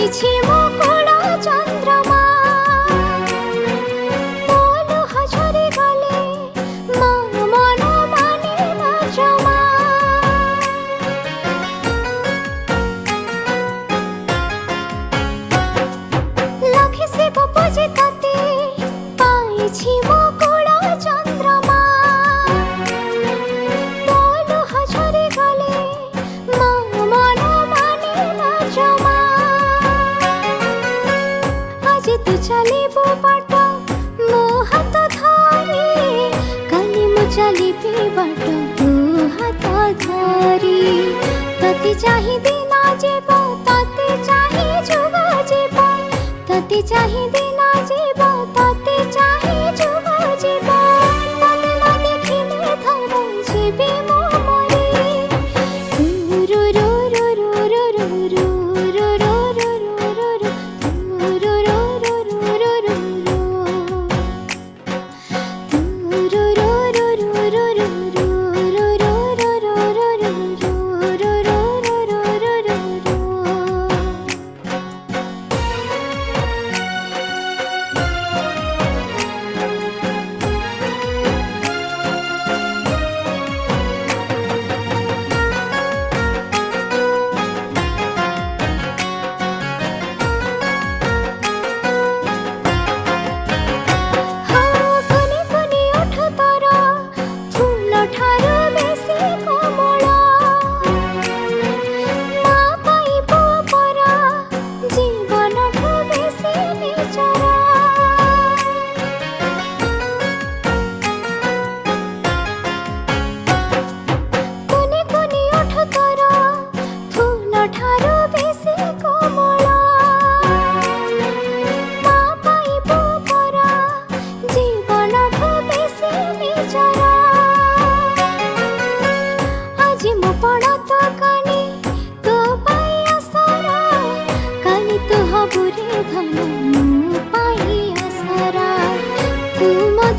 पाइछि मुकुल चंद्रमा बोलु हजरे गले मा मन माने ना जमा लाखे से पूजे तते पाइछि मुकुल चंद्रमा बोलु हजरे गले मा मन माने ना जमा आज तू चलिबो बाट मो हाथ धरी काली मु चलिबी बाट तू हाथ धरी तते चाहि दिन जेब तते चाहि जुग जेब तते चाहि दिन जेब तते चाहि जुग जेब तते न देखिले धर जेबी मो मरी रु रु रु रु रु रु रु रु रु रु रु रु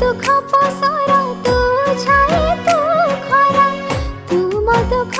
दुख पसरा तू छाए तू खरा तू म दुख